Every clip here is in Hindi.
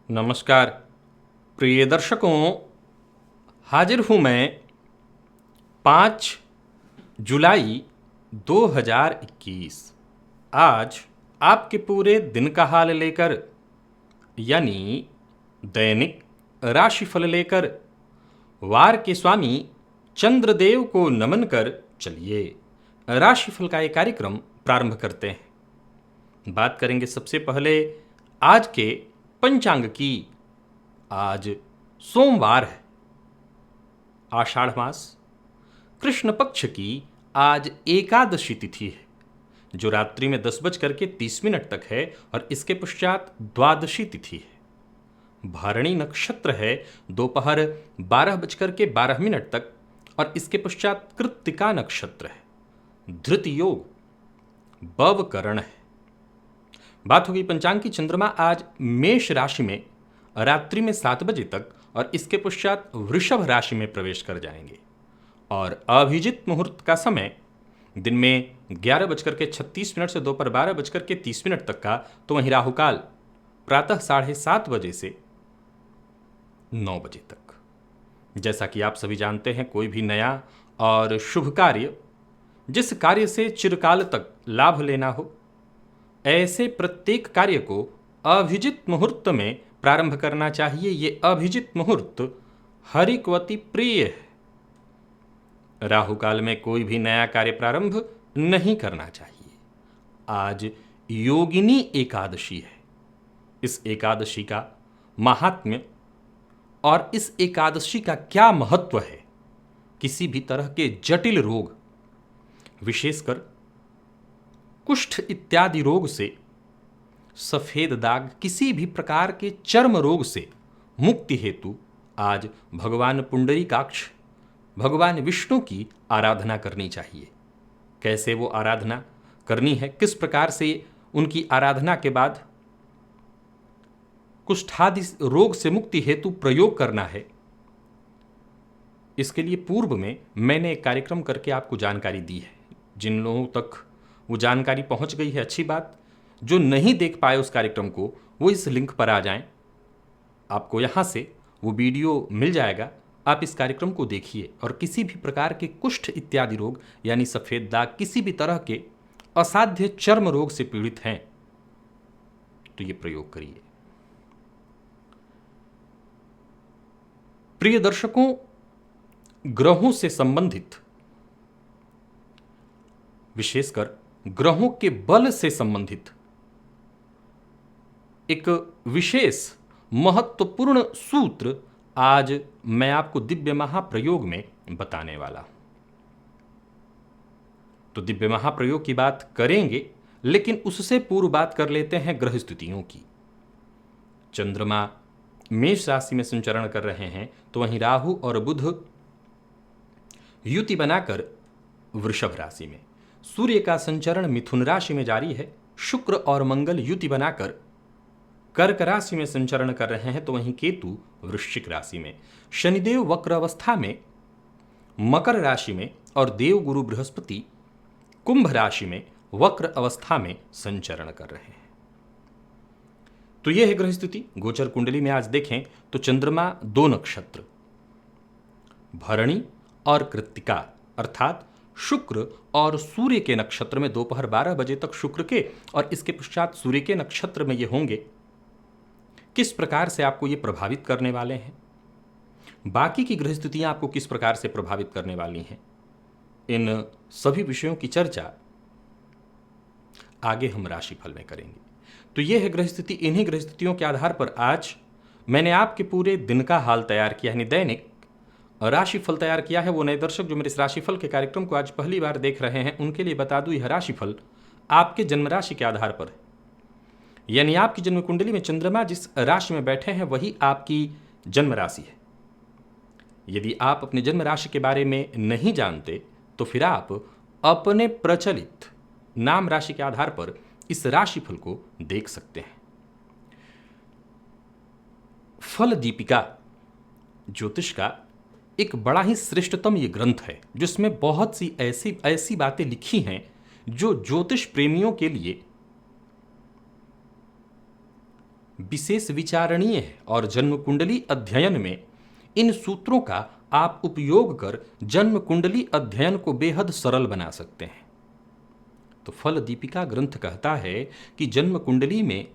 नमस्कार प्रिय दर्शकों, हाजिर हूँ मैं 5 जुलाई 2021। आज आपके पूरे दिन का हाल लेकर, यानी दैनिक राशिफल लेकर, वार के स्वामी चंद्रदेव को नमन कर चलिए राशिफल का एक कार्यक्रम प्रारंभ करते हैं। बात करेंगे सबसे पहले आज के पंचांग की। आज सोमवार है, आषाढ़ मास, कृष्ण पक्ष की आज एकादशी तिथि है, जो रात्रि में 10:30 तक है और इसके पश्चात द्वादशी तिथि है। भरणी नक्षत्र है दोपहर 12:12 तक और इसके पश्चात कृत्तिका नक्षत्र है। धृत योग बवकरण है। बात होगी पंचांग की। चंद्रमा आज मेष राशि में रात्रि में 7 बजे तक और इसके पश्चात वृषभ राशि में प्रवेश कर जाएंगे और अभिजित मुहूर्त का समय दिन में 11:36 से दोपहर 12:30 तक का, तो वहीं राहुकाल प्रातः 7:30 बजे से 9 बजे तक। जैसा कि आप सभी जानते हैं, कोई भी नया और शुभ कार्य, जिस कार्य से चिरकाल तक लाभ लेना हो, ऐसे प्रत्येक कार्य को अभिजित मुहूर्त में प्रारंभ करना चाहिए। ये अभिजित मुहूर्त हरिकवती प्रिय है। राहुकाल में कोई भी नया कार्य प्रारंभ नहीं करना चाहिए। आज योगिनी एकादशी है। इस एकादशी का महात्म्य और इस एकादशी का क्या महत्व है, किसी भी तरह के जटिल रोग, विशेषकर कुष्ठ इत्यादि रोग से, सफेद दाग, किसी भी प्रकार के चर्म रोग से मुक्ति हेतु आज भगवान पुंडरीकाक्ष, भगवान विष्णु की आराधना करनी चाहिए। कैसे वो आराधना करनी है, किस प्रकार से उनकी आराधना के बाद कुष्ठादि रोग से मुक्ति हेतु प्रयोग करना है, इसके लिए पूर्व में मैंने एक कार्यक्रम करके आपको जानकारी दी है। जिन लोगों तक वो जानकारी पहुंच गई है, अच्छी बात। जो नहीं देख पाए उस कार्यक्रम को, वो इस लिंक पर आ जाएं। आपको यहाँ से वो वीडियो मिल जाएगा। आप इस कार्यक्रम को देखिए और किसी भी प्रकार के कुष्ठ इत्यादि रोग, यानी सफ़ेद दाग, किसी भी तरह के असाध्य चर्म रोग से पीड़ित हैं तो ये प्रयोग करिए। प्रिय दर्शकों, ग्रहों से संबंधित, विशेषकर ग्रहों के बल से संबंधित एक विशेष महत्वपूर्ण सूत्र आज मैं आपको दिव्य महाप्रयोग में बताने वाला हूं। तो दिव्य महाप्रयोग की बात करेंगे, लेकिन उससे पूर्व बात कर लेते हैं ग्रह स्थितियों की। चंद्रमा मेष राशि में संचरण कर रहे हैं, तो वहीं राहु और बुध युति बनाकर वृषभ राशि में, सूर्य का संचरण मिथुन राशि में जारी है, शुक्र और मंगल युति बनाकर कर्क राशि में संचरण कर रहे हैं, तो वहीं केतु वृश्चिक राशि में, शनिदेव वक्र अवस्था में मकर राशि में और देव गुरु बृहस्पति कुंभ राशि में वक्र अवस्था में संचरण कर रहे हैं। तो यह है ग्रह स्थिति। गोचर कुंडली में आज देखें तो चंद्रमा 2 नक्षत्र भरणी और कृत्तिका अर्थात शुक्र और सूर्य के नक्षत्र में दोपहर 12 बजे तक शुक्र के और इसके पश्चात सूर्य के नक्षत्र में ये होंगे। किस प्रकार से आपको ये प्रभावित करने वाले हैं, बाकी की ग्रह स्थितियां आपको किस प्रकार से प्रभावित करने वाली हैं, इन सभी विषयों की चर्चा आगे हम राशिफल में करेंगे। तो यह है ग्रह स्थिति। इन्हीं ग्रह स्थितियों के आधार पर आज मैंने आपके पूरे दिन का हाल तैयार किया, यानी दैनिक राशिफल तैयार किया है। वो नए दर्शक जो मेरे इस राशिफल के कार्यक्रम को आज पहली बार देख रहे हैं, उनके लिए बता दूं, यह राशिफल आपके जन्म राशि के आधार पर है, यानी आपकी जन्म कुंडली में चंद्रमा जिस राशि में बैठे हैं वही आपकी जन्म राशि है। यदि आप अपने जन्म राशि के बारे में नहीं जानते तो फिर आप अपने प्रचलित नाम राशि के आधार पर इस राशिफल को देख सकते हैं। फल दीपिका ज्योतिष का एक बड़ा ही श्रेष्ठतम ये ग्रंथ है, जिसमें बहुत सी ऐसी बातें लिखी हैं जो ज्योतिष प्रेमियों के लिए विशेष विचारणीय है और जन्म कुंडली अध्ययन में इन सूत्रों का आप उपयोग कर जन्म कुंडली अध्ययन को बेहद सरल बना सकते हैं। तो फल दीपिका ग्रंथ कहता है कि जन्म कुंडली में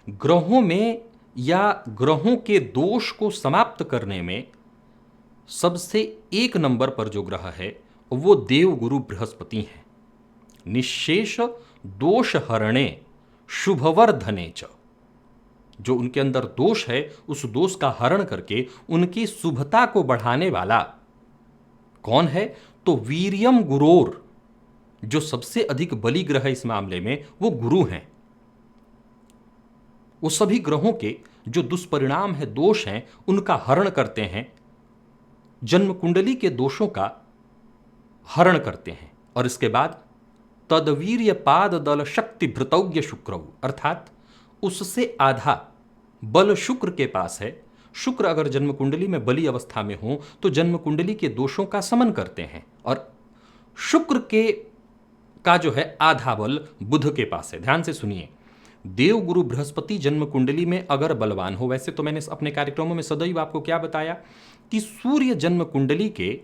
ग्रहों में या ग्रहों के दोष को समाप्त करने में सबसे एक नंबर पर जो ग्रह है वो देवगुरु बृहस्पति हैं। निशेष दोष हरणे शुभवर्धने च, जो उनके अंदर दोष है उस दोष का हरण करके उनकी शुभता को बढ़ाने वाला कौन है? तो वीर्यम गुरोर, जो सबसे अधिक बली ग्रह है इस मामले में वो गुरु हैं। वो सभी ग्रहों के जो दुष्परिणाम है, दोष हैं, उनका हरण करते हैं, जन्म कुंडली के दोषों का हरण करते हैं। और इसके बाद तदवीर्य पाद दल शक्ति भृतौज्ञ शुक्रौ, अर्थात उससे आधा बल शुक्र के पास है। शुक्र अगर जन्म कुंडली में बली अवस्था में हो तो जन्म कुंडली के दोषों का समन करते हैं। और शुक्र के का जो है आधा बल बुध के पास है। ध्यान से सुनिए, देवगुरु बृहस्पति जन्म कुंडली में अगर बलवान हो, वैसे तो मैंने अपने कार्यक्रमों में सदैव आपको क्या बताया कि सूर्य जन्म कुंडली के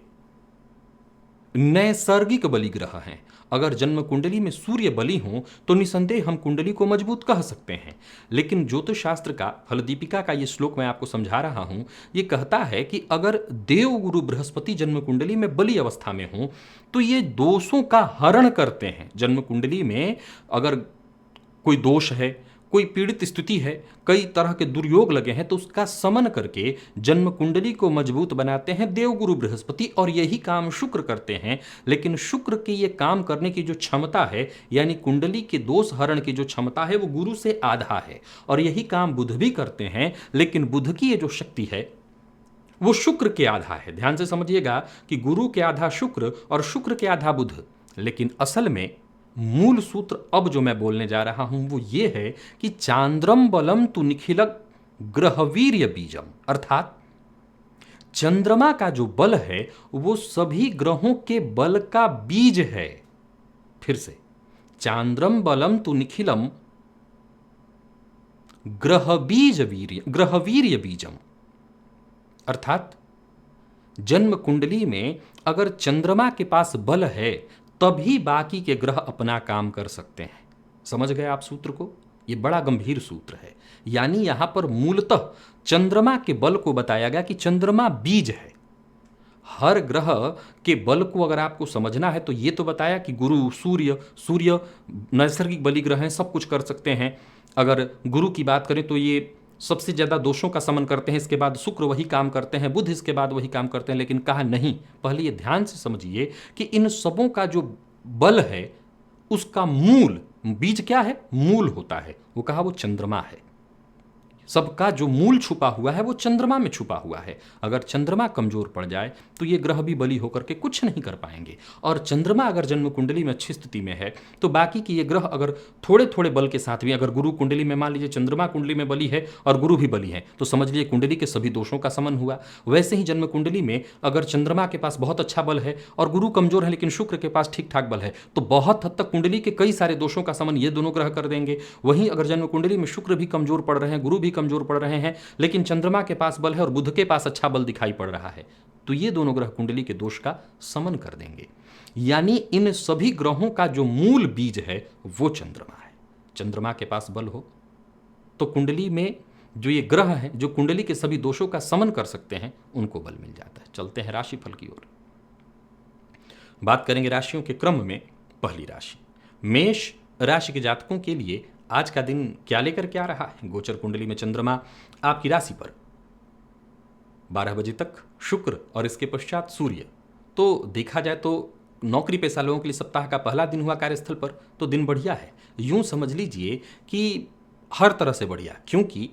नैसर्गिक बलि ग्रह हैं। अगर जन्म कुंडली में सूर्य बलि हो तो निसंदेह हम कुंडली को मजबूत कह सकते हैं। लेकिन ज्योतिष शास्त्र का फल दीपिका का ये श्लोक मैं आपको समझा रहा हूं, ये कहता है कि अगर देवगुरु बृहस्पति जन्म कुंडली में बलि अवस्था में हो तो ये दोषों का हरण करते हैं। जन्म कुंडली में अगर कोई दोष है, कोई पीड़ित स्थिति है, कई तरह के दुर्योग लगे हैं, तो उसका समन करके जन्म कुंडली को मजबूत बनाते हैं देवगुरु बृहस्पति। और यही काम शुक्र करते हैं। लेकिन शुक्र की ये काम करने की जो क्षमता है, यानी कुंडली के दोष हरण की जो क्षमता है, वो गुरु से आधा है। और यही काम बुध भी करते हैं, लेकिन बुध की ये जो शक्ति है वो शुक्र के आधा है। ध्यान से समझिएगा कि गुरु के आधा शुक्र और शुक्र के आधा बुध। लेकिन असल में मूल सूत्र अब जो मैं बोलने जा रहा हूं वो ये है कि चांद्रम बलम तु निखिल ग्रहवीर्य बीजम, अर्थात चंद्रमा का जो बल है वो सभी ग्रहों के बल का बीज है। फिर से, चांद्रम बलम तु निखिलम ग्रहवीर्य बीजम, अर्थात जन्म कुंडली में अगर चंद्रमा के पास बल है तभी बाकी के ग्रह अपना काम कर सकते हैं। समझ गए आप सूत्र को? ये बड़ा गंभीर सूत्र है। यानी यहां पर मूलतः चंद्रमा के बल को बताया गया कि चंद्रमा बीज है। हर ग्रह के बल को अगर आपको समझना है तो ये तो बताया कि गुरु, सूर्य नैसर्गिक बलि ग्रह हैं, सब कुछ कर सकते हैं। अगर गुरु की बात करें तो ये सबसे ज्यादा दोषों का समन करते हैं। इसके बाद शुक्र वही काम करते हैं, बुध इसके बाद वही काम करते हैं। लेकिन कहा नहीं, पहले ये ध्यान से समझिए कि इन सबों का जो बल है उसका मूल, बीज क्या है? मूल होता है। वो कहा वो चंद्रमा है। सबका जो मूल छुपा हुआ है वो चंद्रमा में छुपा हुआ है। अगर चंद्रमा कमजोर पड़ जाए तो ये ग्रह भी बली होकर के कुछ नहीं कर पाएंगे। और चंद्रमा अगर जन्म कुंडली में अच्छी स्थिति में है तो बाकी की ये ग्रह अगर थोड़े थोड़े बल के साथ भी, अगर गुरु कुंडली में मान लीजिए चंद्रमा कुंडली में बली है और गुरु भी बली है, तो समझ लीजिए कुंडली के सभी दोषों का समन हुआ। वैसे ही जन्म कुंडली में अगर चंद्रमा के पास बहुत अच्छा बल है और गुरु कमजोर है लेकिन शुक्र के पास ठीक ठाक बल है, तो बहुत हद तक कुंडली के कई सारे दोषों का समन ये दोनों ग्रह कर देंगे। वहीं अगर जन्म कुंडली में शुक्र भी कमजोर पड़ रहे हैं, गुरु भी कमजोर पड़ रहे हैं, लेकिन चंद्रमा के पास बल है और बुध के पास अच्छा बल दिखाई पड़ रहा है, तो ये दोनों ग्रह कुंडली के दोष का समन कर देंगे। यानी इन सभी ग्रहों का जो मूल बीज है वो चंद्रमा है। चंद्रमा के पास बल हो तो कुंडली में जो ये ग्रह हैं जो कुंडली के सभी दोषों का समन कर सकते हैं उनको बल मिल जाता है। चलते हैं राशिफल की ओर। बात करेंगे राशियों के क्रम में। पहली राशि मेष राशि के जातकों के लिए आज का दिन क्या लेकर के आ रहा है? गोचर कुंडली में चंद्रमा आपकी राशि पर 12 बजे तक शुक्र और इसके पश्चात सूर्य। तो देखा जाए तो नौकरी पेशा लोगों के लिए सप्ताह का पहला दिन हुआ कार्यस्थल पर, तो दिन बढ़िया है। यूं समझ लीजिए कि हर तरह से बढ़िया, क्योंकि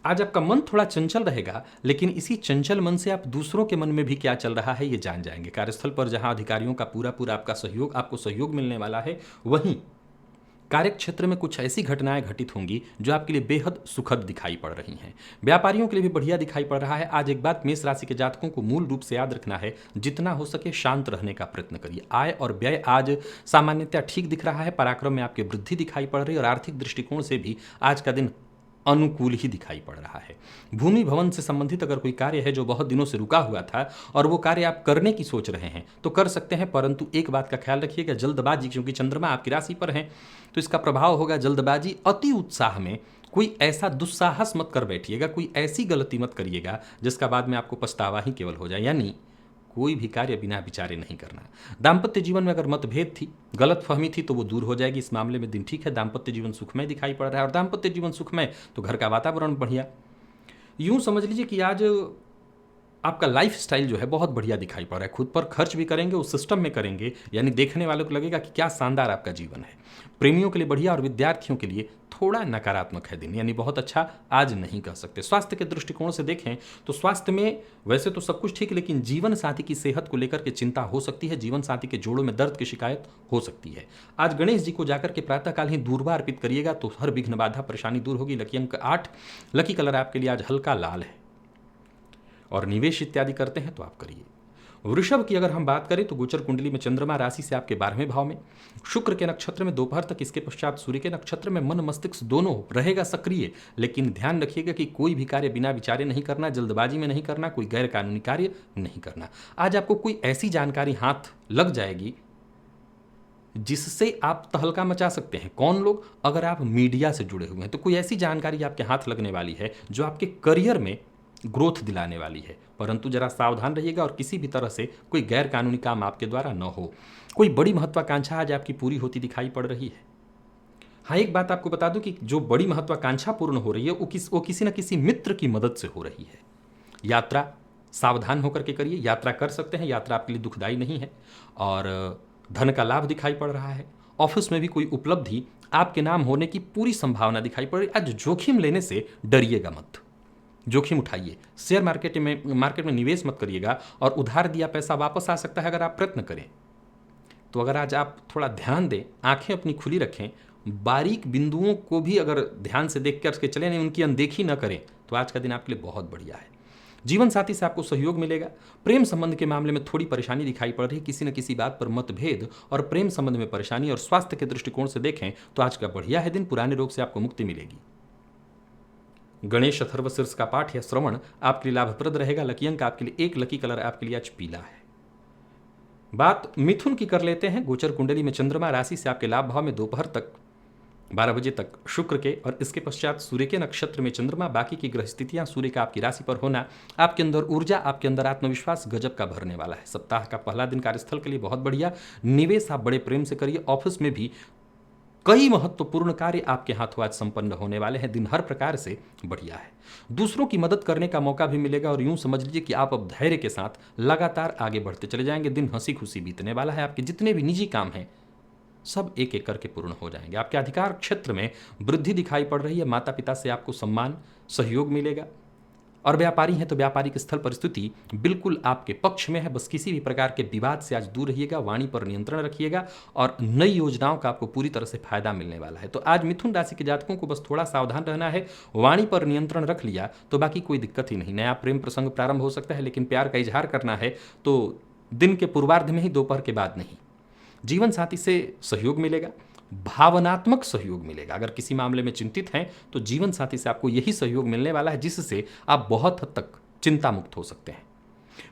आज आपका मन थोड़ा चंचल रहेगा, लेकिन इसी चंचल मन से आप दूसरों के मन में भी क्या चल रहा है ये जान जाएंगे। कार्यस्थल पर जहां अधिकारियों का पूरा आपको सहयोग मिलने वाला है, वहीं कार्य क्षेत्र में कुछ ऐसी घटनाएं घटित होंगी जो आपके लिए बेहद सुखद दिखाई पड़ रही हैं। व्यापारियों के लिए भी बढ़िया दिखाई पड़ रहा है। आज एक बात मेष राशि के जातकों को मूल रूप से याद रखना है, जितना हो सके शांत रहने का प्रयत्न करिए। आय और व्यय आज सामान्यतः ठीक दिख रहा है। पराक्रम में आपकी वृद्धि दिखाई पड़ रही है और आर्थिक दृष्टिकोण से भी आज का दिन अनुकूल ही दिखाई पड़ रहा है। भूमि भवन से संबंधित अगर कोई कार्य है जो बहुत दिनों से रुका हुआ था और वो कार्य आप करने की सोच रहे हैं तो कर सकते हैं, परंतु एक बात का ख्याल रखिएगा, जल्दबाजी, क्योंकि चंद्रमा आपकी राशि पर है तो इसका प्रभाव होगा जल्दबाजी, अति उत्साह में कोई ऐसा दुस्साहस मत कर बैठिएगा, कोई ऐसी गलती मत करिएगा जिसका बाद में आपको पछतावा ही केवल हो जाए। यानी कोई भी कार्य बिना विचारे नहीं करना। दाम्पत्य जीवन में अगर मतभेद थी, गलतफहमी थी तो वो दूर हो जाएगी। इस मामले में दिन ठीक है, दाम्पत्य जीवन सुखमय दिखाई पड़ रहा है और दाम्पत्य जीवन सुखमय तो घर का वातावरण बढ़िया। यूं समझ लीजिए कि आज आपका लाइफ स्टाइल जो है बहुत बढ़िया दिखाई पड़ रहा है, खुद पर खर्च भी करेंगे, उस सिस्टम में करेंगे, यानी देखने वालों को लगेगा कि क्या शानदार आपका जीवन है। प्रेमियों के लिए बढ़िया और विद्यार्थियों के लिए थोड़ा नकारात्मक है दिन, यानी बहुत अच्छा आज नहीं कह सकते। स्वास्थ्य के दृष्टिकोण से देखें तो स्वास्थ्य में वैसे तो सब कुछ ठीक है, लेकिन जीवन साथी की सेहत को लेकर के चिंता हो सकती है, जीवन साथी के जोड़ों में दर्द की शिकायत हो सकती है। आज गणेश जी को जाकर के प्रातःकाल ही दूर्वा अर्पित करिएगा तो हर विघ्न बाधा परेशानी दूर होगी। लकी अंक 8, लकी कलर आपके लिए आज हल्का लाल है और निवेश इत्यादि करते हैं तो आप करिए। वृषभ की अगर हम बात करें तो गोचर कुंडली में चंद्रमा राशि से आपके 12वें भाव में, शुक्र के नक्षत्र में दोपहर तक, इसके पश्चात सूर्य के नक्षत्र में। मन मस्तिष्क दोनों रहेगा सक्रिय, लेकिन ध्यान रखिएगा कि कोई भी कार्य बिना विचारे नहीं करना, जल्दबाजी में नहीं करना, कोई गैर कानूनी कार्य नहीं करना। आज आपको कोई ऐसी जानकारी हाथ लग जाएगी जिससे आप तहलका मचा सकते हैं। कौन लोग? अगर आप मीडिया से जुड़े हुए हैं तो कोई ऐसी जानकारी आपके हाथ लगने वाली है जो आपके करियर में ग्रोथ दिलाने वाली है, परंतु जरा सावधान रहिएगा और किसी भी तरह से कोई गैर कानूनी काम आपके द्वारा न हो। कोई बड़ी महत्वाकांक्षा आज आपकी पूरी होती दिखाई पड़ रही है। हाँ, एक बात आपको बता दूं कि जो बड़ी महत्वाकांक्षा पूर्ण हो रही है वो किसी न किसी मित्र की मदद से हो रही है। यात्रा सावधान होकर के करिए, यात्रा कर सकते हैं, यात्रा आपके लिए दुखदायी नहीं है और धन का लाभ दिखाई पड़ रहा है। ऑफिस में भी कोई उपलब्धि आपके नाम होने की पूरी संभावना दिखाई पड़ रही है। आज जोखिम लेने से डरिएगा मत, जोखिम उठाइए। शेयर मार्केट में निवेश मत करिएगा और उधार दिया पैसा वापस आ सकता है अगर आप प्रयत्न करें। तो अगर आज आप थोड़ा ध्यान दें, आंखें अपनी खुली रखें, बारीक बिंदुओं को भी अगर ध्यान से देख कर के चले, नहीं उनकी अनदेखी न करें, तो आज का दिन आपके लिए बहुत बढ़िया है। जीवन साथी से आपको सहयोग मिलेगा। प्रेम संबंध के मामले में थोड़ी परेशानी दिखाई पड़ रही है, किसी न किसी बात पर मतभेद और प्रेम संबंध में परेशानी। और स्वास्थ्य के दृष्टिकोण से देखें तो आज का बढ़िया है दिन, पुराने रोग से आपको मुक्ति मिलेगी। गणेश अथर्वशीर्ष का पाठ या श्रवण आपके लिए लाभप्रद रहेगा। लकी अंक आपके लिए 1, लकी कलर आपके लिए आज पीला है। बात मिथुन की कर लेते हैं। गोचर कुंडली में चंद्रमा राशि से आपके लाभ भाव में दोपहर तक 12 बजे तक शुक्र के और इसके पश्चात सूर्य के नक्षत्र में चंद्रमा, बाकी की ग्रह स्थितियां सूर्य का आपकी राशि पर होना आपके अंदर ऊर्जा, आपके अंदर आत्मविश्वास गजब का भरने वाला है। सप्ताह का पहला दिन कार्यस्थल के लिए बहुत बढ़िया। निवेश आप बड़े प्रेम से करिए। ऑफिस में भी कई महत्वपूर्ण कार्य आपके हाथों आज संपन्न होने वाले हैं। दिन हर प्रकार से बढ़िया है। दूसरों की मदद करने का मौका भी मिलेगा और यूं समझ लीजिए कि आप अब धैर्य के साथ लगातार आगे बढ़ते चले जाएंगे। दिन हंसी खुशी बीतने वाला है। आपके जितने भी निजी काम हैं सब एक एक करके पूर्ण हो जाएंगे। आपके अधिकार क्षेत्र में वृद्धि दिखाई पड़ रही है। माता पिता से आपको सम्मान, सहयोग मिलेगा। और व्यापारी हैं तो व्यापारिक स्थल परिस्थिति बिल्कुल आपके पक्ष में है। बस किसी भी प्रकार के विवाद से आज दूर रहिएगा, वाणी पर नियंत्रण रखिएगा और नई योजनाओं का आपको पूरी तरह से फायदा मिलने वाला है। तो आज मिथुन राशि के जातकों को बस थोड़ा सावधान रहना है। वाणी पर नियंत्रण रख लिया तो बाकी कोई दिक्कत ही नहीं। नया प्रेम प्रसंग प्रारंभ हो सकता है, लेकिन प्यार का इजहार करना है तो दिन के पूर्वार्ध में ही, दोपहर के बाद नहीं। जीवन साथी से सहयोग मिलेगा, भावनात्मक सहयोग मिलेगा। अगर किसी मामले में चिंतित हैं तो जीवन साथी से आपको यही सहयोग मिलने वाला है जिससे आप बहुत हद तक चिंता मुक्त हो सकते हैं।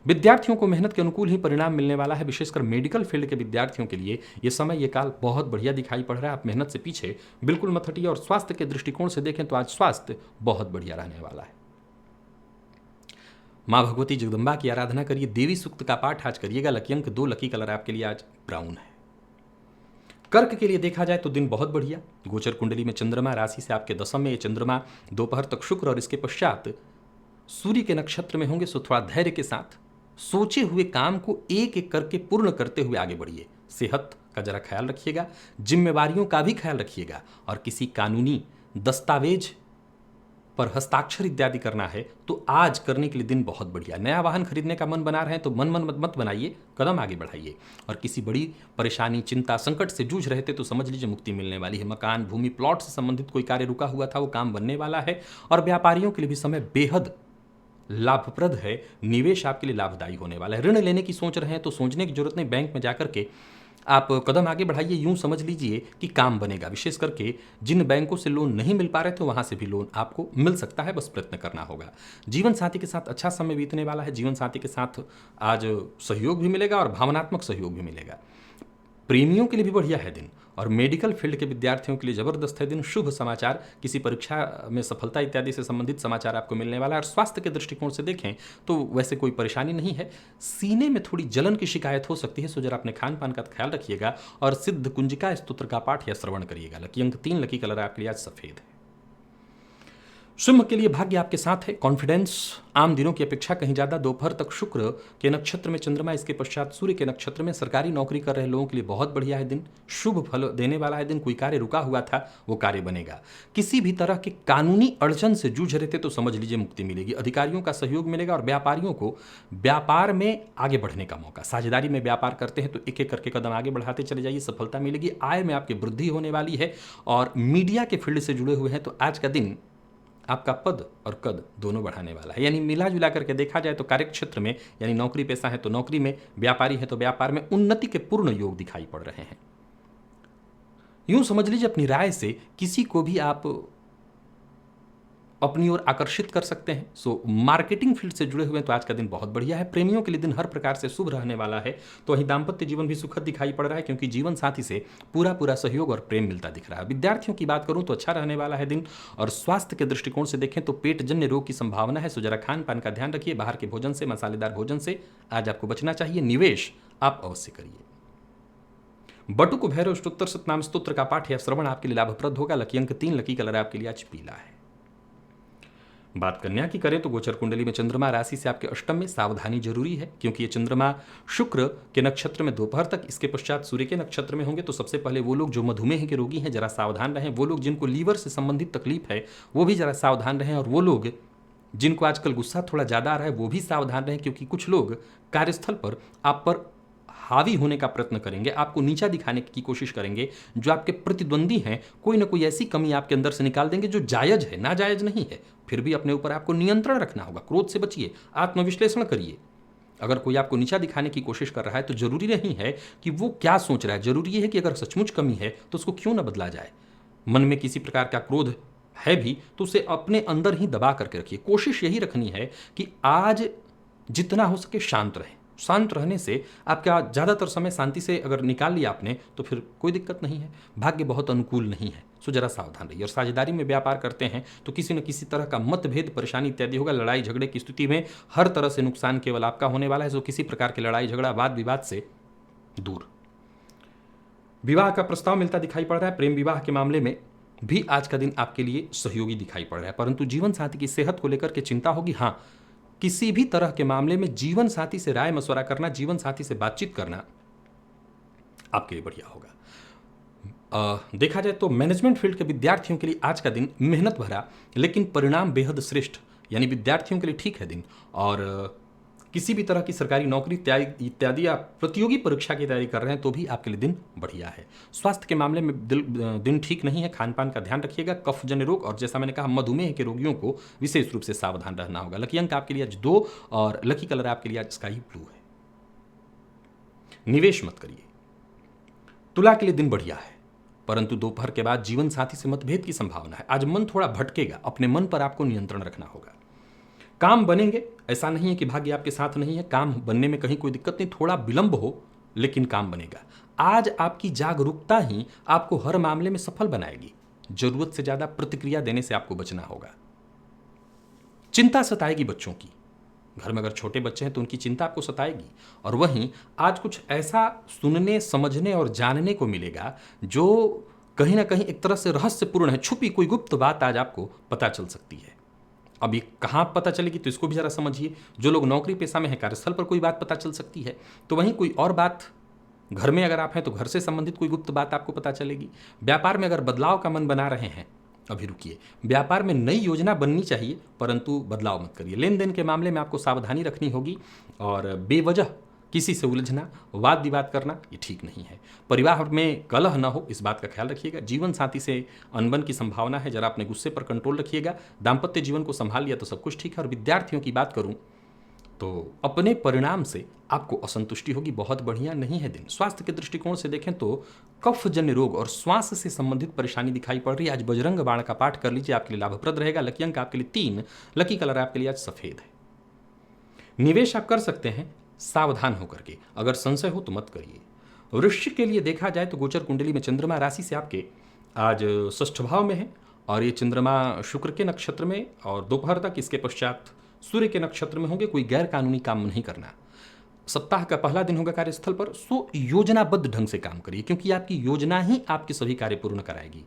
विद्यार्थियों को मेहनत के अनुकूल ही परिणाम मिलने वाला है। विशेषकर मेडिकल फील्ड के विद्यार्थियों के लिए ये समय, ये काल बहुत बढ़िया दिखाई पड़ रहा है। आप मेहनत से पीछे बिल्कुल मत हटिए। और स्वास्थ्य के दृष्टिकोण से देखें तो आज स्वास्थ्य बहुत बढ़िया रहने वाला है। माँ भगवती जगदम्बा की आराधना करिए। देवी सूक्त का पाठ आज करिएगा। लकी अंक 2, लकी कलर आपके लिए आज ब्राउन है। कर्क के लिए देखा जाए तो दिन बहुत बढ़िया। गोचर कुंडली में चंद्रमा राशि से आपके 10वें में, ये चंद्रमा दोपहर तक शुक्र और इसके पश्चात सूर्य के नक्षत्र में होंगे। सो थोड़ा धैर्य के साथ सोचे हुए काम को एक एक करके पूर्ण करते हुए आगे बढ़िए। सेहत का जरा ख्याल रखिएगा, जिम्मेवारियों का भी ख्याल रखिएगा और किसी कानूनी दस्तावेज पर हस्ताक्षर इत्यादि करना है तो आज करने के लिए दिन बहुत बढ़िया। नया वाहन खरीदने का मन बना रहे हैं तो मन मत बनाइए, कदम आगे बढ़ाइए। और किसी बड़ी परेशानी, चिंता, संकट से जूझ रहे थे तो समझ लीजिए मुक्ति मिलने वाली है। मकान, भूमि, प्लॉट से संबंधित कोई कार्य रुका हुआ था वो काम बनने वाला है। और व्यापारियों के लिए भी समय बेहद लाभप्रद है। निवेश आपके लिए लाभदायी होने वाला है। ऋण लेने की सोच रहे हैं तो सोचने की जरूरत नहीं, बैंक में जाकर के आप कदम आगे बढ़ाइए, यूं समझ लीजिए कि काम बनेगा। विशेष करके जिन बैंकों से लोन नहीं मिल पा रहे थे वहां से भी लोन आपको मिल सकता है, बस प्रयत्न करना होगा। जीवन साथी के साथ अच्छा समय बीतने वाला है। जीवन साथी के साथ आज सहयोग भी मिलेगा और भावनात्मक सहयोग भी मिलेगा। प्रेमियों के लिए भी बढ़िया है दिन, और मेडिकल फील्ड के विद्यार्थियों के लिए जबरदस्त है दिन। शुभ समाचार, किसी परीक्षा में सफलता इत्यादि से संबंधित समाचार आपको मिलने वाला है। और स्वास्थ्य के दृष्टिकोण से देखें तो वैसे कोई परेशानी नहीं है। सीने में थोड़ी जलन की शिकायत हो सकती है, सो जरा अपने खान पान का ख्याल रखिएगा और सिद्ध कुंजिका स्तोत्र का पाठ या श्रवण करिएगा। लकी अंक 3, लकी कलर आपके लिए आज सफेद है। सिंह के लिए भाग्य आपके साथ है। कॉन्फिडेंस आम दिनों की अपेक्षा कहीं ज्यादा। दोपहर तक शुक्र के नक्षत्र में चंद्रमा, इसके पश्चात सूर्य के नक्षत्र में। सरकारी नौकरी कर रहे लोगों के लिए बहुत बढ़िया है दिन, शुभ फल देने वाला है दिन। कोई कार्य रुका हुआ था वो कार्य बनेगा। किसी भी तरह के कानूनी अड़चन से जूझ रहे थे तो समझ लीजिए मुक्ति मिलेगी। अधिकारियों का सहयोग मिलेगा और व्यापारियों को व्यापार में आगे बढ़ने का मौका। साझेदारी में व्यापार करते हैं तो एक एक करके कदम आगे बढ़ाते चले जाइए, सफलता मिलेगी। आय में आपकी वृद्धि होने वाली है। और मीडिया के फील्ड से जुड़े हुए हैं तो आज का दिन आपका पद और कद दोनों बढ़ाने वाला है। यानी मिला जुला करके देखा जाए तो कार्य क्षेत्र में, यानी नौकरी पेशा है तो नौकरी में, व्यापारी है तो व्यापार में उन्नति के पूर्ण योग दिखाई पड़ रहे हैं। यूं समझ लीजिए अपनी राय से किसी को भी आप अपनी ओर आकर्षित कर सकते हैं। सो मार्केटिंग फील्ड से जुड़े हुए हैं तो आज का दिन बहुत बढ़िया है। प्रेमियों के लिए दिन हर प्रकार से शुभ रहने वाला है। तो वहीं दाम्पत्य जीवन भी सुखद दिखाई पड़ रहा है, क्योंकि जीवन साथी से पूरा सहयोग और प्रेम मिलता दिख रहा है। विद्यार्थियों की बात करूं तो अच्छा रहने वाला है दिन। और स्वास्थ्य के दृष्टिकोण से देखें तो पेट जन्य रोग की संभावना है। सो जरा खान पान का ध्यान रखिए। बाहर के भोजन से, मसालेदार भोजन से आज आपको बचना चाहिए। निवेश आप अवश्य करिए। बटुक भैरव अष्टोत्तर शतनाम स्तोत्र का पाठ या श्रवण आपके लिए लाभप्रद होगा। लकी अंक 3, लकी कलर आपके लिए आज पीला है। बात कन्या की करें तो गोचर कुंडली में चंद्रमा राशि से आपके अष्टम में। सावधानी जरूरी है, क्योंकि ये चंद्रमा शुक्र के नक्षत्र में दोपहर तक, इसके पश्चात सूर्य के नक्षत्र में होंगे। तो सबसे पहले वो लोग जो मधुमेह के रोगी हैं जरा सावधान रहें। वो लोग जिनको लीवर से संबंधित तकलीफ है वो भी जरा सावधान रहें। और वो लोग जिनको आजकल गुस्सा थोड़ा ज़्यादा आ रहा है वो भी सावधान रहें, क्योंकि कुछ लोग कार्यस्थल पर आप पर हावी होने का प्रयत्न करेंगे, आपको नीचा दिखाने की कोशिश करेंगे। जो आपके प्रतिद्वंदी हैं कोई ना कोई ऐसी कमी आपके अंदर से निकाल देंगे जो जायज है, नाजायज नहीं है। फिर भी अपने ऊपर आपको नियंत्रण रखना होगा। क्रोध से बचिए, आत्मविश्लेषण करिए। अगर कोई आपको नीचा दिखाने की कोशिश कर रहा है तो जरूरी नहीं है कि वो क्या सोच रहा है, जरूरी है कि अगर सचमुच कमी है तो उसको क्यों ना बदला जाए। मन में किसी प्रकार का क्रोध है भी तो उसे अपने अंदर ही दबा करके रखिए। कोशिश यही रखनी है कि आज जितना हो सके शांत रहें। शांत रहने से आपका ज़्यादातर समय शांति से अगर निकाल लिया आपने तो फिर कोई दिक्कत नहीं है। भाग्य बहुत अनुकूल नहीं है, सो जरा सावधान रहिए। और साझेदारी में व्यापार करते हैं तो किसी न किसी तरह का मतभेद, परेशानी इत्यादि होगा। लड़ाई झगड़े की स्थिति में हर तरह से नुकसान केवल आपका होने वाला है। सो किसी प्रकार की लड़ाई झगड़ा, वाद विवाद से दूर। विवाह का प्रस्ताव मिलता दिखाई पड़ रहा है। प्रेम विवाह के मामले में भी आज का दिन आपके लिए सहयोगी दिखाई पड़ रहा है, परंतु जीवन साथी की सेहत को लेकर के चिंता होगी। हाँ, किसी भी तरह के मामले में जीवन साथी से राय मशवरा करना, जीवन साथी से बातचीत करना आपके लिए बढ़िया होगा। देखा जाए तो मैनेजमेंट फील्ड के विद्यार्थियों के लिए आज का दिन मेहनत भरा लेकिन परिणाम बेहद श्रेष्ठ, यानी विद्यार्थियों के लिए ठीक है दिन। और किसी भी तरह की सरकारी नौकरी इत्यादि या प्रतियोगी परीक्षा की तैयारी कर रहे हैं तो भी आपके लिए दिन बढ़िया है। स्वास्थ्य के मामले में दिन ठीक नहीं है। खान पान का ध्यान रखिएगा। कफ जन्य रोग और जैसा मैंने कहा मधुमेह के रोगियों को विशेष रूप से सावधान रहना होगा। लकी अंक आपके लिए आज 2 और लकी कलर आपके लिए आज स्काई ब्लू है। निवेश मत करिए। तुला के लिए दिन बढ़िया है, परंतु दोपहर के बाद जीवन साथी से मतभेद की संभावना है। आज मन थोड़ा भटकेगा, अपने मन पर आपको नियंत्रण रखना होगा। काम बनेंगे, ऐसा नहीं है कि भाग्य आपके साथ नहीं है। काम बनने में कहीं कोई दिक्कत नहीं, थोड़ा विलंब हो लेकिन काम बनेगा। आज आपकी जागरूकता ही आपको हर मामले में सफल बनाएगी। जरूरत से ज्यादा प्रतिक्रिया देने से आपको बचना होगा। चिंता सताएगी बच्चों की। घर में अगर छोटे बच्चे हैं तो उनकी चिंता आपको सताएगी। और वहीं आज कुछ ऐसा सुनने, समझने और जानने को मिलेगा जो कहीं ना कहीं एक तरह से रहस्यपूर्ण है। छुपी कोई गुप्त बात आज आपको पता चल सकती है। अब ये कहाँ पता चलेगी तो इसको भी जरा समझिए। जो लोग नौकरी पेशा में हैं, कार्यस्थल पर कोई बात पता चल सकती है। तो वहीं कोई और बात, घर में अगर आप हैं तो घर से संबंधित कोई गुप्त बात आपको पता चलेगी। व्यापार में अगर बदलाव का मन बना रहे हैं, अभी रुकिए। व्यापार में नई योजना बननी चाहिए परंतु बदलाव मत करिए। लेन देन के मामले में आपको सावधानी रखनी होगी और बेवजह किसी से उलझना, वाद विवाद करना ये ठीक नहीं है। परिवार में कलह न हो, इस बात का ख्याल रखिएगा। जीवन साथी से अनबन की संभावना है, जरा अपने गुस्से पर कंट्रोल रखिएगा। दाम्पत्य जीवन को संभाल लिया तो सब कुछ ठीक है। और विद्यार्थियों की बात करूं तो अपने परिणाम से आपको असंतुष्टि होगी, बहुत बढ़िया नहीं है दिन। स्वास्थ्य के दृष्टिकोण से देखें तो कफजन्य रोग और श्वास से संबंधित परेशानी दिखाई पड़ रही है। आज बजरंग बाण का पाठ कर लीजिए, आपके लिए लाभप्रद रहेगा। लकी अंक आपके लिए 3, लकी कलर आपके लिए आज सफेद है। निवेश आप कर सकते हैं सावधान होकर के, अगर संशय हो तो मत करिए। वृश्चिक के लिए देखा जाए तो गोचर कुंडली में चंद्रमा राशि से आपके आज षष्ठ भाव में है, और ये चंद्रमा शुक्र के नक्षत्र में और दोपहर तक इसके पश्चात सूर्य के नक्षत्र में होंगे। कोई गैर कानूनी काम नहीं करना। सप्ताह का पहला दिन होगा कार्यस्थल पर, सो योजनाबद्ध ढंग से काम करिए, क्योंकि आपकी योजना ही आपके सभी कार्य पूर्ण कराएगी।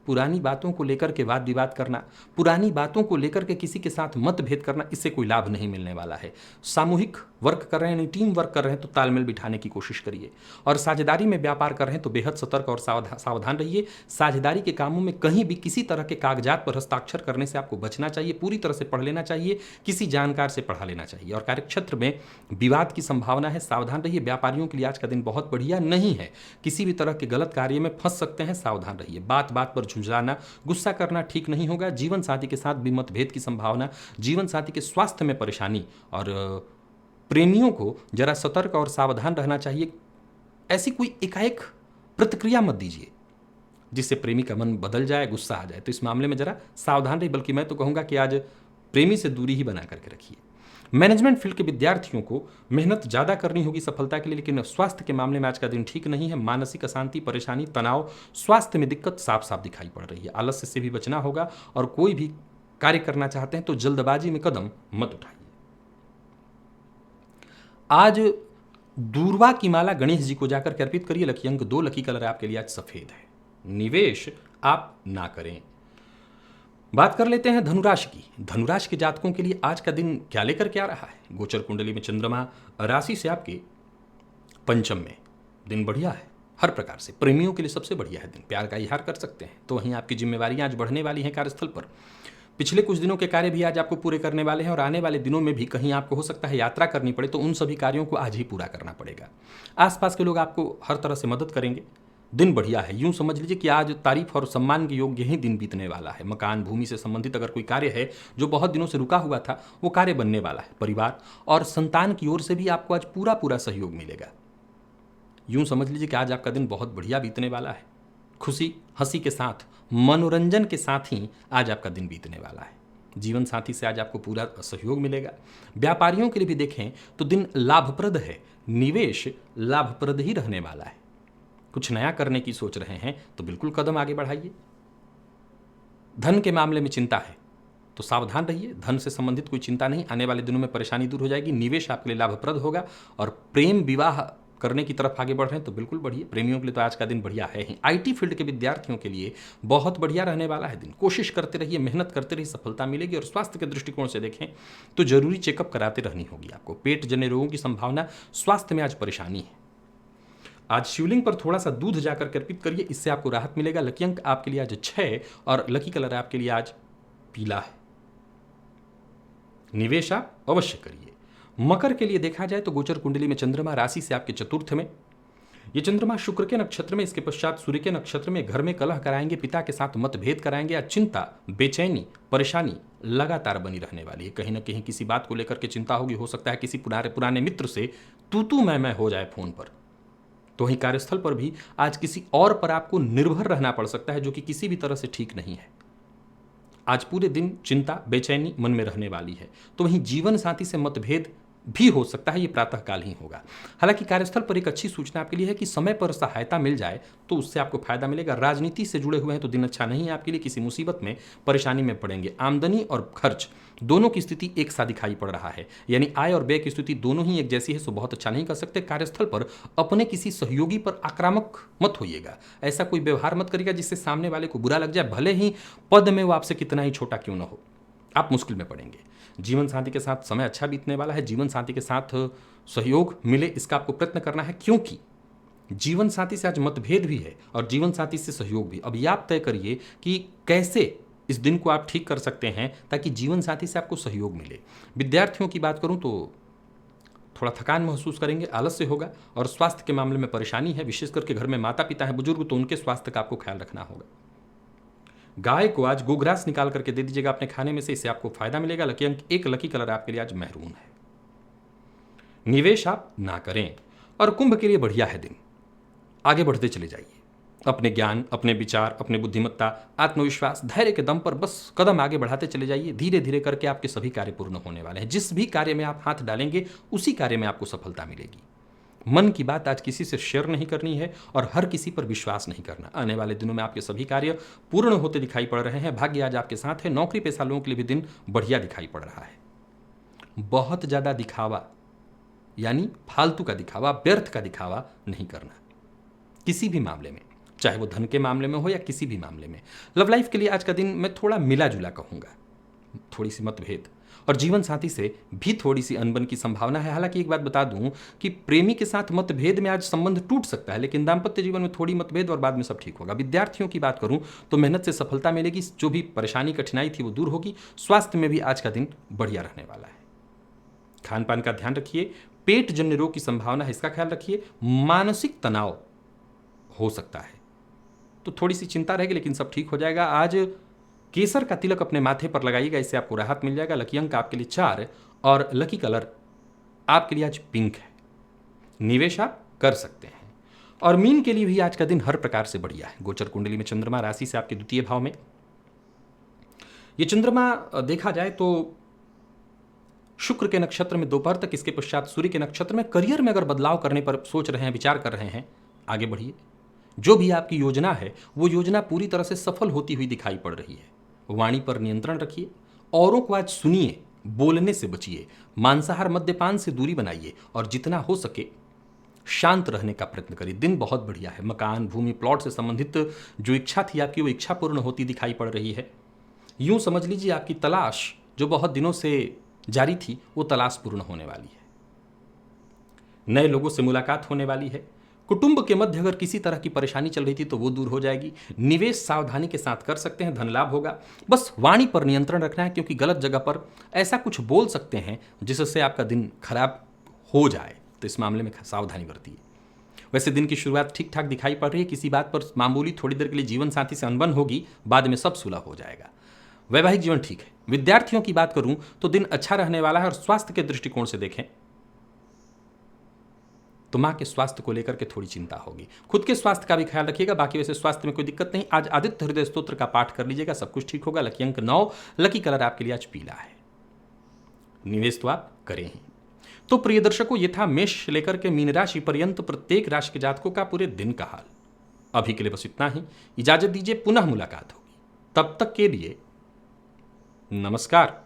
पुरानी बातों को लेकर के वाद विवाद करना, पुरानी बातों को लेकर के किसी के साथ मतभेद करना, इससे कोई लाभ नहीं मिलने वाला है। सामूहिक वर्क कर रहे हैं, टीम वर्क कर रहे हैं तो तालमेल बिठाने की कोशिश करिए, और साझेदारी में व्यापार कर रहे हैं तो बेहद सतर्क और सावधान रहिए। साझेदारी के कामों में कहीं भी किसी तरह के कागजात पर हस्ताक्षर करने से आपको बचना चाहिए। पूरी तरह से पढ़ लेना चाहिए, किसी जानकार से पढ़ा लेना चाहिए। और कार्यक्षेत्र में विवाद की संभावना है, सावधान रहिए। व्यापारियों के लिए आज का दिन बहुत बढ़िया नहीं है, किसी भी तरह के गलत कार्य में फंस सकते हैं, सावधान रहिए। बात बात पर झुंझलाना, गुस्सा करना ठीक नहीं होगा। जीवन साथी के साथ भी मतभेद की संभावना, जीवन साथी के स्वास्थ्य में परेशानी, और प्रेमियों को जरा सतर्क और सावधान रहना चाहिए। ऐसी कोई एकाएक प्रतिक्रिया मत दीजिए जिससे प्रेमी का मन बदल जाए, गुस्सा आ जाए। तो इस मामले में जरा सावधान रहिए, बल्कि मैं तो कहूंगा कि आज प्रेमी से दूरी ही बना करके रखिए। मैनेजमेंट फील्ड के विद्यार्थियों को मेहनत ज़्यादा करनी होगी सफलता के लिए, लेकिन स्वास्थ्य के मामले में आज का दिन ठीक नहीं है। मानसिक अशांति, परेशानी, तनाव, स्वास्थ्य में दिक्कत साफ साफ दिखाई पड़ रही है। आलस्य से भी बचना होगा, और कोई भी कार्य करना चाहते हैं तो जल्दबाजी में कदम मत उठाइए। आज दूर्वा की माला गणेश जी को जाकर के अर्पित करिए। लकी अंक 2, लकी कलर आपके लिए आज सफेद है। निवेश आप ना करें। बात कर लेते हैं धनुराशि की। धनुराशि के जातकों के लिए आज का दिन क्या लेकर के आ रहा है। गोचर कुंडली में चंद्रमा राशि से आपके पंचम में, दिन बढ़िया है हर प्रकार से। प्रेमियों के लिए सबसे बढ़िया है दिन, प्यार का इजहार कर सकते हैं। तो वहीं आपकी जिम्मेवारियां आज बढ़ने वाली हैं कार्यस्थल पर। पिछले कुछ दिनों के कार्य भी आज आपको पूरे करने वाले हैं, और आने वाले दिनों में भी कहीं आपको हो सकता है यात्रा करनी पड़े, तो उन सभी कार्यों को आज ही पूरा करना पड़ेगा। आसपास के लोग आपको हर तरह से मदद करेंगे। दिन बढ़िया है, यूं समझ लीजिए कि आज तारीफ और सम्मान के योग्य ही दिन बीतने वाला है। मकान, भूमि से संबंधित अगर कोई कार्य है जो बहुत दिनों से रुका हुआ था, वो कार्य बनने वाला है। परिवार और संतान की ओर से भी आपको आज पूरा पूरा सहयोग मिलेगा। यूं समझ लीजिए कि आज आपका दिन बहुत बढ़िया बीतने वाला है। खुशी हंसी के साथ, मनोरंजन के साथ ही आज आपका दिन बीतने वाला है। जीवन साथी से आज आपको पूरा सहयोग मिलेगा। व्यापारियों के लिए भी देखें तो दिन लाभप्रद है। निवेश लाभप्रद ही रहने वाला है। कुछ नया करने की सोच रहे हैं तो बिल्कुल कदम आगे बढ़ाइए। धन के मामले में चिंता है तो सावधान रहिए। धन से संबंधित कोई चिंता नहीं, आने वाले दिनों में परेशानी दूर हो जाएगी। निवेश आपके लिए लाभप्रद होगा, और प्रेम विवाह करने की तरफ आगे बढ़ रहे हैं तो बिल्कुल बढ़िया। प्रेमियों के लिए तो आज का दिन बढ़िया है ही। आईटी फील्ड के विद्यार्थियों के लिए बहुत बढ़िया रहने वाला है दिन। कोशिश करते रहिए, मेहनत करते रहिए, सफलता मिलेगी। और स्वास्थ्य के दृष्टिकोण से देखें तो जरूरी चेकअप कराते रहनी होगी आपको। पेट जन्य रोगों की संभावना, स्वास्थ्य में आज परेशानी है। आज शिवलिंग पर थोड़ा सा दूध जाकर के अर्पित करिए, इससे आपको राहत मिलेगा। लकी अंक आपके लिए आज 6, और लकी कलर आपके लिए आज पीला है। निवेश आप अवश्य करिए। मकर के लिए देखा जाए तो गोचर कुंडली में चंद्रमा राशि से आपके चतुर्थ में। ये चंद्रमा शुक्र के नक्षत्र में, इसके पश्चात सूर्य के नक्षत्र में। घर में कलह कराएंगे, पिता के साथ मतभेद कराएंगे। आज चिंता, बेचैनी, परेशानी लगातार बनी रहने वाली है। कहीं ना कहीं किसी बात को लेकर के चिंता होगी। हो सकता है किसी पुराने मित्र से तू मैं हो जाए फोन पर। तो वहीं कार्यस्थल पर भी आज किसी और पर आपको निर्भर रहना पड़ सकता है, जो कि किसी भी तरह से ठीक नहीं है। आज पूरे दिन चिंता, बेचैनी मन में रहने वाली है। तो वहीं जीवन साथी से मतभेद भी हो सकता है, ये प्रातःकाल ही होगा। हालांकि कार्यस्थल पर एक अच्छी सूचना आपके लिए है कि समय पर सहायता मिल जाए तो उससे आपको फायदा मिलेगा। राजनीति से जुड़े हुए हैं तो दिन अच्छा नहीं है आपके लिए, किसी मुसीबत में, परेशानी में पड़ेंगे। आमदनी और खर्च दोनों की स्थिति एक सा दिखाई पड़ रहा है, यानी आय और व्यय की स्थिति दोनों ही एक जैसी है, सो बहुत अच्छा नहीं कर सकते। कार्यस्थल पर अपने किसी सहयोगी पर आक्रामक मत होइएगा। ऐसा कोई व्यवहार मत करिएगा जिससे सामने वाले को बुरा लग जाए, भले ही पद में वो आपसे कितना ही छोटा क्यों न हो। आप मुश्किल में पड़ेंगे। जीवन साथी के साथ समय अच्छा बीतने वाला है। जीवन साथी के साथ सहयोग मिले, इसका आपको प्रयत्न करना है, क्योंकि जीवन साथी से आज मतभेद भी है और जीवन साथी से सहयोग भी। अब ये आप तय करिए कि कैसे इस दिन को आप ठीक कर सकते हैं ताकि जीवन साथी से आपको सहयोग मिले। विद्यार्थियों की बात करूं तो थोड़ा थकान महसूस करेंगे, आलस्य होगा, और स्वास्थ्य के मामले में परेशानी है। विशेष करके घर में माता पिता हैं, बुजुर्ग, तो उनके स्वास्थ्य का आपको ख्याल रखना होगा। गाय को आज गोग्रास निकाल करके दे दीजिएगा अपने खाने में से, इससे आपको फायदा मिलेगा। लकी अंक 1, लकी कलर आपके लिए आज मैरून है। निवेश आप ना करें। और कुंभ के लिए बढ़िया है दिन, आगे बढ़ते चले जाइए। अपने ज्ञान, अपने विचार, अपने बुद्धिमत्ता, आत्मविश्वास, धैर्य के दम पर बस कदम आगे बढ़ाते चले जाइए। धीरे धीरे करके आपके सभी कार्य पूर्ण होने वाले हैं। जिस भी कार्य में आप हाथ डालेंगे उसी कार्य में आपको सफलता मिलेगी। मन की बात आज किसी से शेयर नहीं करनी है और हर किसी पर विश्वास नहीं करना। आने वाले दिनों में आपके सभी कार्य पूर्ण होते दिखाई पड़ रहे हैं। भाग्य आज आपके साथ है। नौकरी पेशा लोगों के लिए भी दिन बढ़िया दिखाई पड़ रहा है। बहुत ज़्यादा दिखावा, यानी फालतू का दिखावा, व्यर्थ का दिखावा नहीं करना किसी भी मामले में, चाहे वो धन के मामले में हो या किसी भी मामले में। लव लाइफ के लिए आज का दिन मैं थोड़ा मिला जुला कहूँगा, थोड़ी सी मतभेद और जीवन साथी से भी थोड़ी सी अनबन की संभावना है। हालांकि एक बात बता दूं कि प्रेमी के साथ मतभेद में आज संबंध टूट सकता है, लेकिन दाम्पत्य जीवन में थोड़ी मतभेद और बाद में सब ठीक होगा। विद्यार्थियों की बात करूं तो मेहनत से सफलता मिलेगी, जो भी परेशानी कठिनाई थी वो दूर होगी। स्वास्थ्य में भी आज का दिन बढ़िया रहने वाला है। खान पान का ध्यान रखिए। पेट जन्य रोग की संभावना है, इसका ख्याल रखिए। मानसिक तनाव हो सकता है तो थोड़ी सी चिंता रहेगी, लेकिन सब ठीक हो जाएगा। आज केसर का तिलक अपने माथे पर लगाइएगा, इससे आपको राहत मिल जाएगा। लकी अंक आपके लिए 4 और लकी कलर आपके लिए आज पिंक है। निवेश आप कर सकते हैं। और मीन के लिए भी आज का दिन हर प्रकार से बढ़िया है। गोचर कुंडली में चंद्रमा राशि से आपके द्वितीय भाव में। ये चंद्रमा देखा जाए तो शुक्र के नक्षत्र में दोपहर तक, इसके पश्चात सूर्य के नक्षत्र में। करियर में अगर बदलाव करने पर सोच रहे हैं, विचार कर रहे हैं, आगे बढ़िए। जो भी आपकी योजना है वो योजना पूरी तरह से सफल होती हुई दिखाई पड़ रही है। वाणी पर नियंत्रण रखिए। औरों को आज सुनिए, बोलने से बचिए। मांसाहार मद्यपान से दूरी बनाइए और जितना हो सके शांत रहने का प्रयत्न करिए। दिन बहुत बढ़िया है। मकान, भूमि, प्लॉट से संबंधित जो इच्छा थी आपकी, वो इच्छा पूर्ण होती दिखाई पड़ रही है। यूं समझ लीजिए आपकी तलाश जो बहुत दिनों से जारी थी वो तलाश पूर्ण होने वाली है। नए लोगों से मुलाकात होने वाली है। कुटुंब के मध्य अगर किसी तरह की परेशानी चल रही थी तो वो दूर हो जाएगी। निवेश सावधानी के साथ कर सकते हैं, धन लाभ होगा। बस वाणी पर नियंत्रण रखना है, क्योंकि गलत जगह पर ऐसा कुछ बोल सकते हैं जिससे आपका दिन खराब हो जाए, तो इस मामले में सावधानी बरतिए। वैसे दिन की शुरुआत ठीक ठाक दिखाई पड़ रही है। किसी बात पर मामूली थोड़ी देर के लिए जीवन साथी से अनबन होगी, बाद में सब सुलह हो जाएगा। वैवाहिक जीवन ठीक है। विद्यार्थियों की बात करूं तो दिन अच्छा रहने वाला है। और स्वास्थ्य के दृष्टिकोण से देखें तो मां के स्वास्थ्य को लेकर के थोड़ी चिंता होगी। खुद के स्वास्थ्य का भी ख्याल रखिएगा। बाकी वैसे स्वास्थ्य में कोई दिक्कत नहीं। आज आदित्य हृदय स्तोत्र का पाठ कर लीजिएगा, सब कुछ ठीक होगा। लकी अंक 9, लकी कलर आपके लिए आज पीला है। निवेश तो आप करें ही। तो प्रिय दर्शकों, ये था मेष लेकर के मीन राशि पर्यंत प्रत्येक राशि के जातकों का पूरे दिन का हाल। अभी के लिए बस इतना ही। इजाजत दीजिए, पुनः मुलाकात होगी। तब तक के लिए नमस्कार।